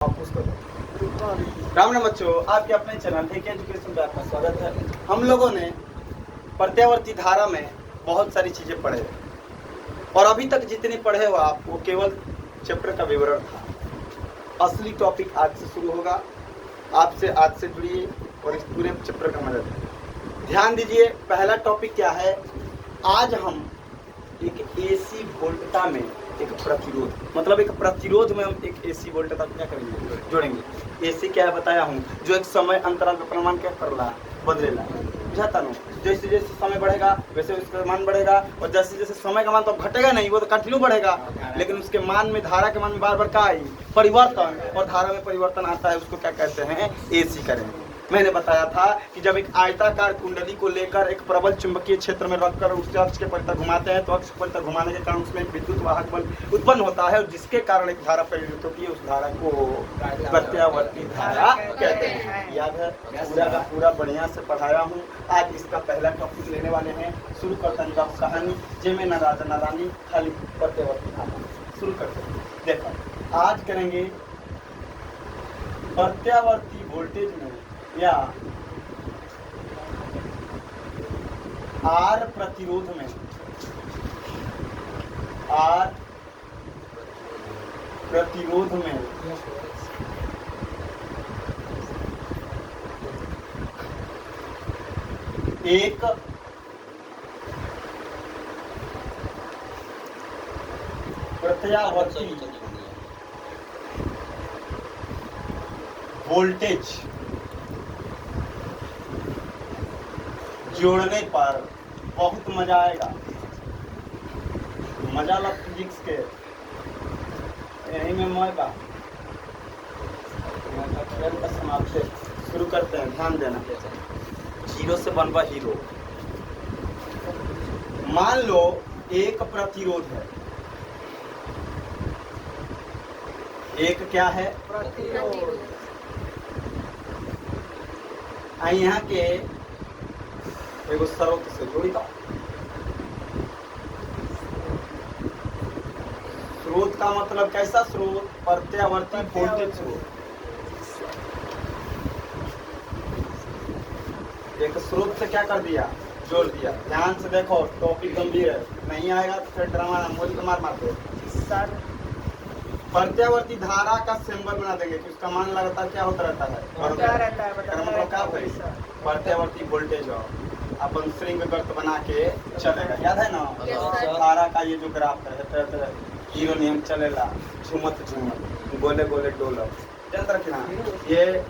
राम राम बच्चों, आपके अपने चैनल एक एजुकेशन पे आपका स्वागत है। हम लोगों ने प्रत्यावर्ती धारा में बहुत सारी चीजें पढ़े और अभी तक जितनी पढ़े हो आप वो केवल चैप्टर का विवरण था। असली टॉपिक आज से शुरू होगा। आपसे आज से जुड़िए और इस पूरे चैप्टर का मदद ध्यान दीजिए। पहला टॉपिक क्या है? आज हम एक एसी वोल्टता में एक प्रतिरोध, मतलब एक प्रतिरोध में हम एक एसी वोल्टता क्या करेंगे, जोड़ेंगे। एसी क्या है बताया हूँ, जो एक समय अंतराल का परिमाण क्या कर रहा बदलेला, बुझाता नो। जैसे जैसे समय बढ़ेगा वैसे उसका मान बढ़ेगा, और जैसे जैसे समय का मान तो घटेगा नहीं, वो तो कंटिन्यू बढ़ेगा, लेकिन उसके मान में, धारा के मान में बार बार क्या आई, परिवर्तन। और धारा में परिवर्तन आता है, उसको क्या कहते हैं, एसी करेंगे। मैंने बताया था कि जब एक आयताकार कुंडली को लेकर एक प्रबल चुंबकीय क्षेत्र में रखकर उस अक्ष के परितः घुमाते हैं तो अक्ष के परितः घुमाने के कारण उसमें एक विद्युत वाहक बल उत्पन्न होता है, और जिसके कारण एक धारा प्रेरित होती है। उस धारा को प्रत्यावर्ती धारा कहते हैं। याद है? पूरा का पूरा बढ़िया से पढ़ाया हूँ। आज इसका पहला टॉपिक लेने वाले हैं। शुरू करते हैं कहानी जेमे न राजा न रानी, खाली प्रत्यावर्ती धारा। शुरू करते हैं। देखो, आज करेंगे प्रत्यावर्ती वोल्टेज में या आर प्रतिरोध में, आर प्रतिरोध में एक प्रत्यावर्ती वोल्टेज जोड़ने पर बहुत मजा आएगा। मजा ला फिजिक्स के यही में मौका खेल का समाप्ति। शुरू करते हैं, ध्यान देना। जीरो से बनवा हीरो। मान लो एक प्रतिरोध है, एक क्या है, प्रतिरोध। यहाँ के एगो स्रोत से जोड़ी था। स्रोत का मतलब कैसा स्रोत? प्रत्यावर्ती वोल्टेज स्रोत। एक स्रोत से क्या कर दिया, जोड़ दिया। ध्यान से देखो, टॉपिक गंभीर है, नहीं आएगा तो फिर ड्रामा मोदी को मार मारते सर। प्रत्यावर्ती धारा का सिंबल बना देंगे कि उसका मान लगातार क्या होता रहता है, मतलब क्या होगा, प्रत्यावर्ती वोल्टेज हो अपन श्रृंग गर्त बना के चलेगा। याद है ना? धारा का ये जो ग्राफ है, हीरो नियम चलेगा, झूमत झूमत, गोले गोले डोलर, जानते रखना। ये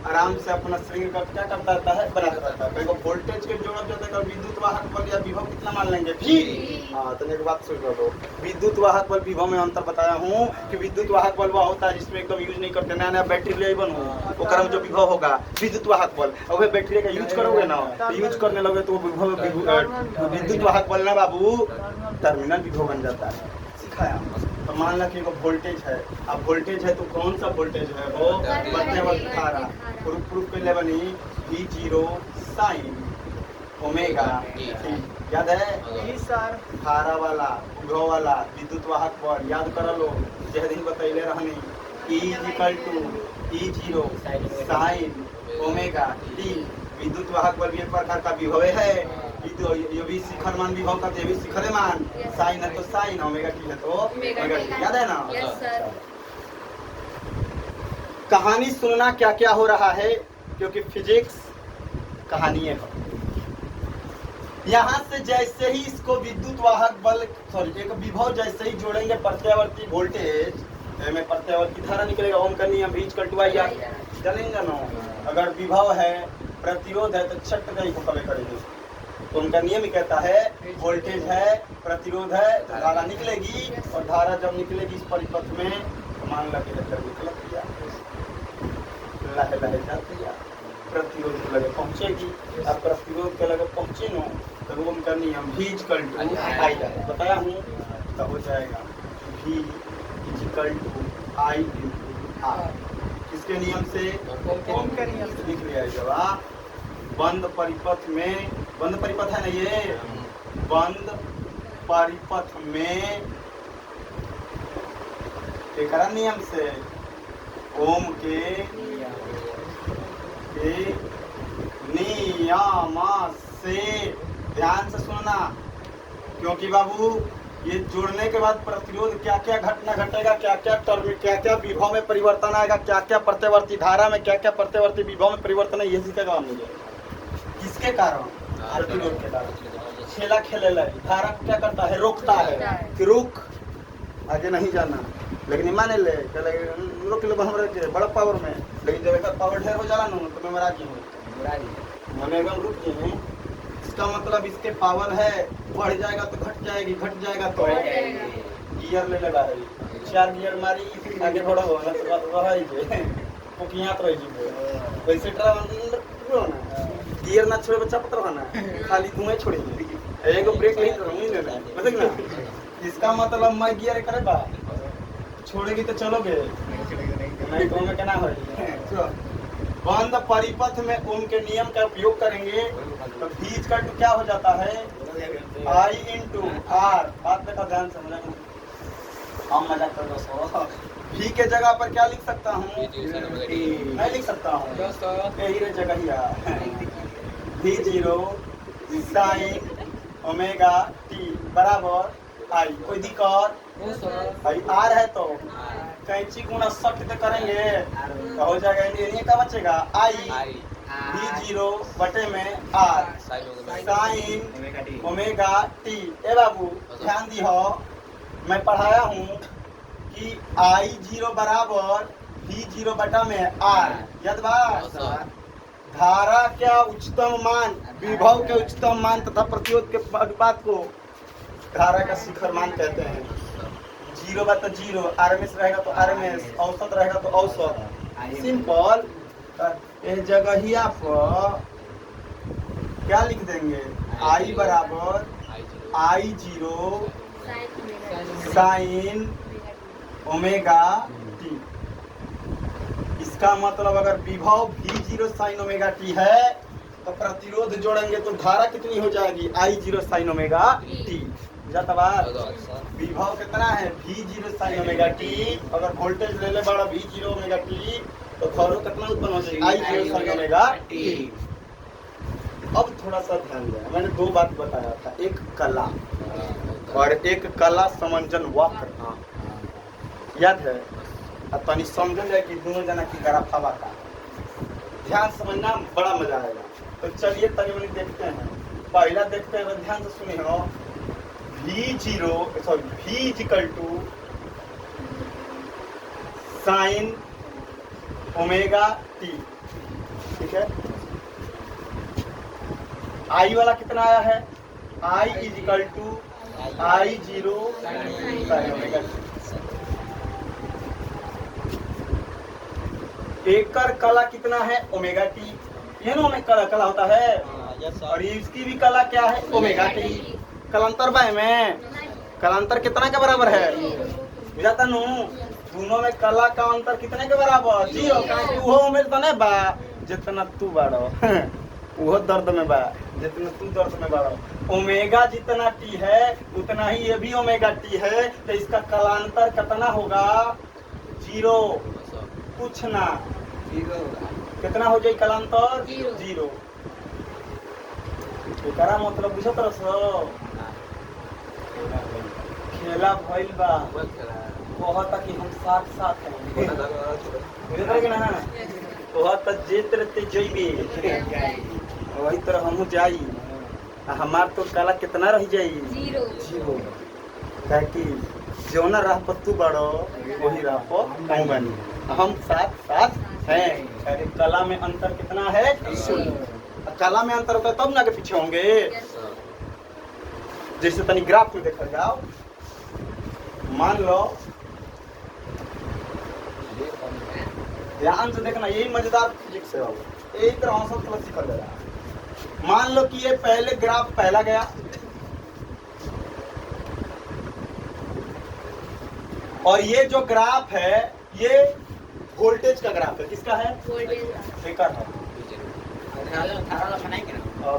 आराम से अपना श्रृंग गर्त क्या करता रहता है, बनाता रहता है। तो वोल्टेज के जोड़ देते हैं, विद्युत वाहक बल या विभव कितना मान लेंगे, भी। हाँ, तो एक बात सुन लो, विद्युत वाहक बल विभव में अंतर बताया हूँ कि विद्युत वाहक बल वह होता है जिसमें एकदम यूज नहीं करते, नया नया बैटरी ले बनो, वो जो विभव होगा विद्युत वाहक बल। और वे बैटरी का यूज करोगे ना, तो यूज करने लगे तो विद्युत वाहक बल ना बाबू टर्मिनल विभव बन जाता है। सिखाया। तो मान लो कि वोल्टेज है, अब वोल्टेज है तो कौन सा वोल्टेज है, वो प्रत्यावर्ती धारा। प्रूफ के लिए बनी V zero sine omega T. याद है? सर धारा वाला, विभव वाला, विद्युत वाहक बल याद कर लो, जह दिन बतैले रहनी। E equal to E zero sine omega t. विद्युत वाहक बल भी एक प्रकार का विभव है। ये भी शिखर मान विभव का, ये भी शिखर मान। साइन है तो साइन, ओमेगा टी है तो ओमेगा टी। याद है ना? कहानी सुनना क्या क्या हो रहा है, क्योंकि फिजिक्स कहानी है। यहाँ से जैसे ही इसको विद्युत वाहक बल, सॉरी, एक विभव जैसे ही जोड़ेंगे प्रत्यावर्ती वोल्टेज में प्रत्यावर्ती धारा निकलेगा। ओम का नियम भी चलेंगे ना। अगर विभव है, प्रतिरोध है, तो छट नहीं को कभी करेंगे। तो उनका नियम ही कहता है वोल्टेज है, प्रतिरोध है, तो धारा निकलेगी। और धारा जब निकलेगी इस परिपथ में, तो मान लगे निकल दिया, लहे लहे जाती है, प्रतिरोध के लगे पहुंचेगी। अब प्रतिरोध के लगे पहुंचे नो, तो ओम का नियम V इक्वल टू I बताया हूँ, तो हो जाएगा V equal to I into R। किसके नियम से? ओम के नियम से। लिख लिया जवाब। बंद परिपथ में, बंद परिपथ है ना ये, बंद परिपथ में एकरा नियम से ओम के नियम से, ध्यान से सुनना, क्योंकि बाबू ये जोड़ने के बाद प्रतिरोध क्या क्या घटना घटेगा, क्या क्या टर्म, क्या क्या विभव में परिवर्तन आएगा, क्या क्या प्रत्यवर्ती धारा में, क्या क्या प्रत्यवर्ती विभव में परिवर्तन है, ये सीखेगा हम मुझे। किसके कारण? प्रतिरोध के कारण। खेला खेले लगी, धारा क्या करता है? रोकता है कि रुक, आगे नहीं जाना। लेकिन माने ले रोक ले हमारे के बड़ा पावर में, लेकिन जब एक पावर ढेर हो जाला ना तो मैं मरा हूँ, मैंने एकदम रुक गए। इसका मतलब इसके पावर है, बढ़ जाएगा तो घट जाएगी, घट जाएगा तो गियर ले लगा है, 4 गियर मारी आगे बढ़ो ना तो रह जे कोकियात रह जी वैसे ड्राइवर ना गियर ना छोड़े बच्चा पत्र होना, खाली धुएं छोड़ेंगे, एगो ब्रेक नहीं तो नहीं लेना, समझ ना। इसका मतलब मैं गियर करे बा छोड़ेगी तो चलोगे नहीं तो में क्या हो। बंद परिपथ में ओम के नियम का उपयोग करेंगे तो बीच का टू क्या हो जाता है? I into R। बात देखा ध्यान से, हम मजाक कर दोस्तों। भी के जगह पर क्या लिख सकता हूँ? नहीं लिख सकता हूँ, यही रे जगह ही भी 0 साइन ओमेगा टी बराबर आई। कोई दिक्कत? भाई आर है तो कैंची गुणा 60 करेंगे तो हो जाएगा, ये क्या बचेगा? आई V0 बटे में आर साइन ओमेगा टी। ए बाबू ध्यान दी हो, मैं पढ़ाया हूँ कि I0 बराबर V0 बटा में आर, याद बा? धारा क्या उच्चतम मान, विभव के उच्चतम मान तथा प्रतिरोध के अनुपात को धारा का शिखर मान कहते हैं। 0 बा तो 0, आरएमएस रहेगा तो आरएमएस, औसत रहेगा तो औसत। सिंपल। इस जगहिया पर क्या लिख देंगे? I बराबर I0 साइन ओमेगा टी। इसका मतलब अगर विभव V0 साइन ओमेगा टी है तो प्रतिरोध जोड़ेंगे तो धारा कितनी हो जाएगी? I0 sine omega T. जाता बात, विभव कितना है? V0 sign omega T. अगर वोल्टेज ले ले बड़ा V0 ओमेगा टी तो धारा कितना उत्पन्न हो जाएगी? I0 sine omega T. अब थोड़ा सा ध्यान देना, मैंने 2 बात बताया था, एक कला और एक कला समंजन वक्र, याद है? अब तनी समझ जाए कि दोनों जना की गराफावा का ध्यान समझना, बड़ा मजा आएगा। तो चलिए तनी देखते हैं। पहला देखते हैं, ध्यान से सुनिए हो। V0 sorry V equal to sine omega T, ठीक है? I वाला कितना आया है? I is equal to I0 sine omega T. एकर कला कितना है? Omega T. ये ना में कला होता है, और इसकी भी कला क्या है? Omega T. कलांतर बाय में कलांतर कितना के बराबर है? बुझाता नु? दोनों में कला का अंतर कितने के बराबर? 0। काहे कि वो में तने बा जितना तू बाड़ो वो दर्द में बा जितना तू दर्द में बाड़ो। ओमेगा जितना टी है उतना ही ये भी ओमेगा टी है, तो इसका कलांतर कितना होगा? 0। कुछ ना, कितना हो जाए कलांतर? 0। एकरा मतलब बुझत रहो, खेला भइल बा, कहता कि हम साथ साथ हैं, बुझत कि ना? कहता जे तरह जइबे वही तरह हमहू जाई, हमार तो कला कितना रह जाई? 0। काहे कि जौना राह पर तू बड़ो वही राह पर हम बनी, हम साथ साथ हैं। अरे कला में अंतर कितना है? 0। कला में अंतर होता है तब ना के पीछे होंगे। जैसे तनी ग्राफ में देखा जाओ, मान लो, ध्यान से देखना, यही मजेदार फिजिक्स है, एक तरह औसत प्लस सीखा जा रहा है। मान लो कि ये पहले ग्राफ पहला गया, और ये जो ग्राफ है ये वोल्टेज का ग्राफ है। किसका है? वोल्टेज है।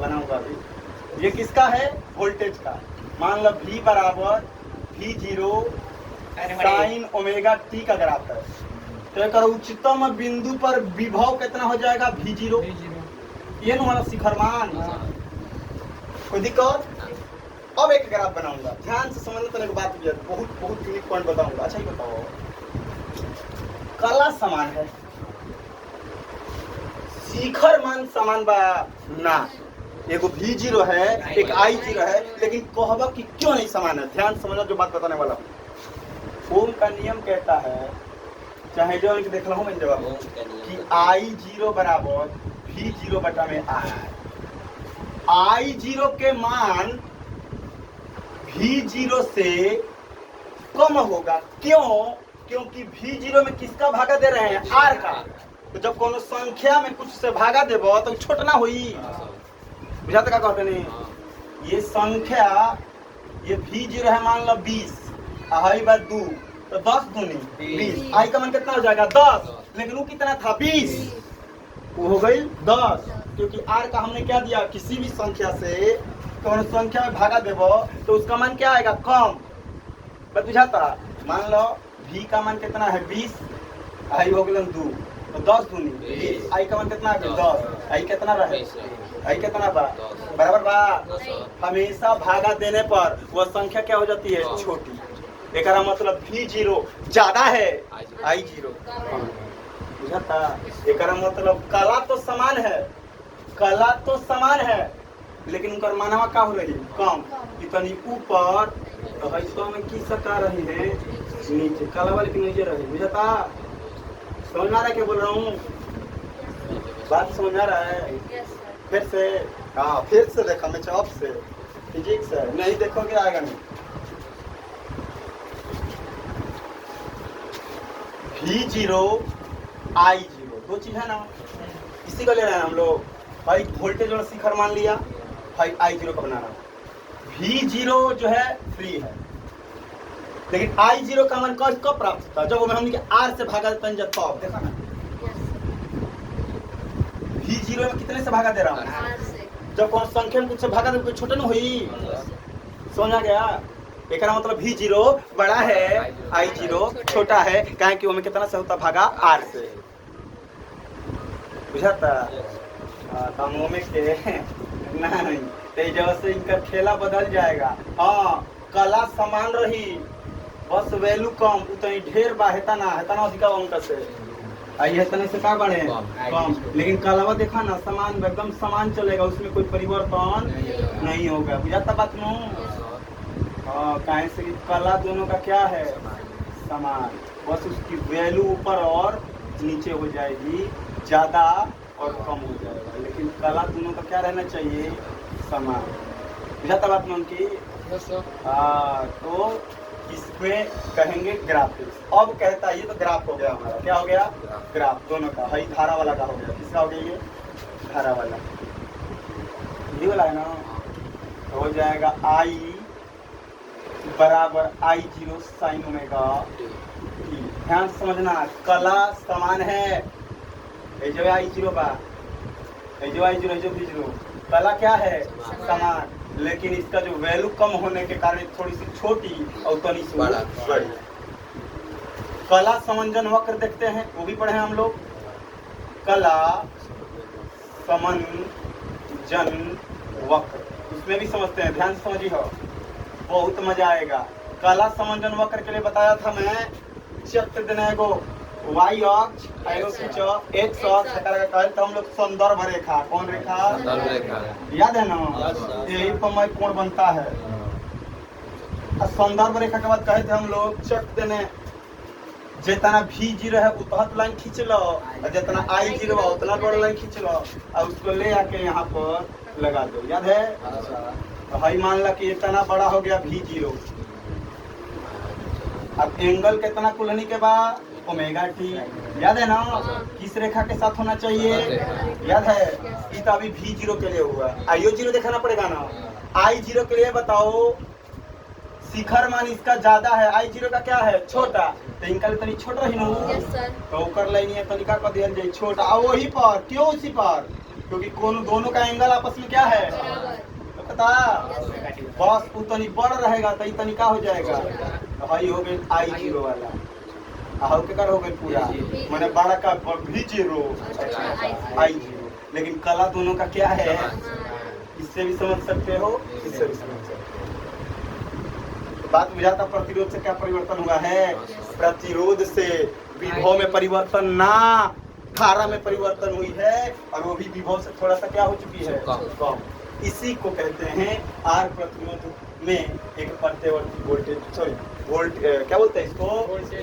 बनाऊंगा अभी। ये किसका है? वोल्टेज का। मान लो V बराबर V0 साइन ओमेगा टी का ग्राफ है। तो एक उच्चतम बिंदु पर विभव कितना हो जाएगा V0। ये ना हमारा शिखर मान। कोई दिक्कत? अब एक ग्राफ बनाऊंगा, ध्यान से समझने तो एक बात भी है, बहुत बहुत यूनिक पॉइंट बताऊंगा। अच्छा ही बताओ, कला समान है, शिखर मान समान बा ना, एगो V0 है एक I0 है, लेकिन कहबा कि क्यों नहीं समान है। ध्यान समझना जो बात बताने वाला हूँ। ओम का नियम कहता है, चाहे जो इनके देख लो मैं जवाब कि I0 बराबर V0 बटा में I0 के मान V0 से कम होगा। क्यों? क्योंकि V0 में किसका भागा दे रहे हैं? R का। तो जब कोनो संख्या में कुछ से भागा देबो तो छोट ना हुई। बुझा तो क्या कहते नहीं? ये संख्या ये V0 है, मान लो 20, आई बात 2, तो 10 दूनी 20, आई का मान कितना हो जाएगा? 10, लेकिन वो कितना था? 20, वो हो गई 10। क्योंकि R का हमने क्या दिया? किसी भी संख्या से कौन संख्या में भागा देबो तो उसका मान क्या आएगा? कम। बस बुझाता? मान लो V का मान कितना है? 20, आई हो गई 2, तो 10 दूनी 20, आई का मान कितना है? 10, आई कितना रहे? आई कितना बा? बराबर बा। हमेशा भागा देने पर वह संख्या क्या हो जाती है? छोटी। एक मतलब V0 ज्यादा है I0। बुझाता? एक मतलब कला तो समान है, कला तो समान है, लेकिन उनका मानवा क्या हो रही? कम। इतनी ऊपर तो में की सका रही है नीचे, कला वाले की नीचे रही। बुझाता? समझ आ रहा है क्या बोल रहा हूँ? बात समझ आ रहा है? फिर से हाँ, फिर से देखा मैं चौप से फिजिक्स है, नहीं देखोगे आएगा नहीं। V0 I0 दो चीज है ना, इसी को ले रहे हैं हम लोग। भाई वोल्टेज और शिखर मान लिया, भाई I0 का बना रहा। V0 जो है फ्री है, लेकिन I0 का मान कब प्राप्त होता है? जब हमने R से भागा देते हैं जब, तब देखा ना। V0 में कितने से भागा दे रहा हूँ? जब कौन संख्या में कुछ से भागा दे कोई छोटा ना हुई। समझ गया? एक मतलब V0 बड़ा है, I0 छोटा है, कहें कि वो में कितना से होता? भागा R से। बुझाता? तो में के नहीं, तो जब से इनका खेला बदल जाएगा। हाँ, कला समान रही, बस वैल्यू कम, उतनी ढेर बा, हेता ना अधिका अंक से आई है, तने से का बढ़े कम, लेकिन कलावा देखा ना समान, एकदम समान चलेगा, उसमें कोई परिवर्तन नहीं होगा। बुझाता बात नो? हाँ, कहें से कला दोनों का क्या है? समान, बस उसकी वैल्यू ऊपर और नीचे हो जाएगी, ज्यादा और कम हो जाएगा, लेकिन कला दोनों का क्या रहना चाहिए? समान। बुझाता बात नो उनकी? तो इसमें कहेंगे ग्राफिक्स। अब कहता है ये तो ग्राफ हो गया हमारा, क्या हो गया? ग्राफ दोनों का। भाई धारा वाला का हो गया, किसका हो गया? ये धारा वाला, ये वाला है ना। तो हो जाएगा I बराबर I0 साइन ओमेगा t। ध्यान समझना, कला समान है, ये जो I0 बा, ये जो I0 है, जो V0, कला क्या है? समान, लेकिन इसका जो वैल्यू कम होने के कारण थोड़ी सी छोटी और उतनी सी बड़ी। कला समंजन वक्र देखते हैं, वो भी पढ़े हम लोग। कला समंजन वक्र, उसमें भी समझते हैं, ध्यान से समझिए, हो बहुत मजा आएगा। कला समंजन वक्र के लिए बताया था मैं, चक्र देने को y अक्ष, x अक्ष का तो हम लोग संदर्भ रेखा। कौन रेखा? याद है ना? यही पर कोण बनता है। संदर्भ रेखा के बाद कहे थे हम लोग चक्र देने, जितना V0 है उतना लाइन खींच लो, और जितना I0 है उतना बड़ा लाइन खींच लो, और उसको ले आके यहाँ पर लगा दो। याद है? तो भाई मान ला कि इतना बड़ा हो गया V0। अब एंगल कितना कुलनी के बाद? Omega t। याद है ना? किस रेखा के साथ होना चाहिए? याद है? ये तो अभी V0 के लिए हुआ, I0 दिखाना पड़ेगा ना। I0 के लिए बताओ, शिखर मान इसका ज्यादा है, I0 का क्या है? छोटा, तो इनका तनी छोटा ही ना, तो कर लाइन तनिका कर दिया जाए छोटा। और वही पर क्यों? उसी पर, क्योंकि दोनों का एंगल आपस में क्या है? तो पता बस उतनी बड़ रहेगा तो तनिका हो जाएगा। तो भाई हो गई I0 वाला। आओ के कर हो गई पूरा जी। मैंने बड़ा का भी जीरो आई जीरो, लेकिन कला दोनों का क्या है, इससे भी समझ सकते हो, इससे भी समझ सकते हो। बात बुझाता, प्रतिरोध से क्या परिवर्तन हुआ है, प्रतिरोध से विभव में परिवर्तन ना धारा में परिवर्तन हुई है, और वो भी विभव से थोड़ा सा क्या हो चुकी है, कम। इसी को कहते हैं आर प्रतिरोध में एक प्रत्यवर्ती वोल्टेज, सॉरी वोल्ट क्या बोलते हैं इसको,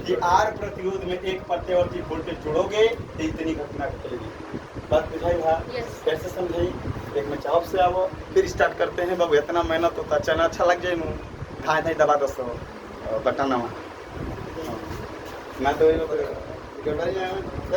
कि आर प्रतिरोध में एक प्रत्यवर्ती वोल्टेज जोड़ोगे तो इतनी घटना घटेगी। बात बुझाई भाई, कैसे समझाई, एक में चाप से आओ, फिर स्टार्ट करते हैं। बाबू इतना मेहनत होता, चना अच्छा लग जाए मुँह धाए धाए दबा दो बटन मैं तो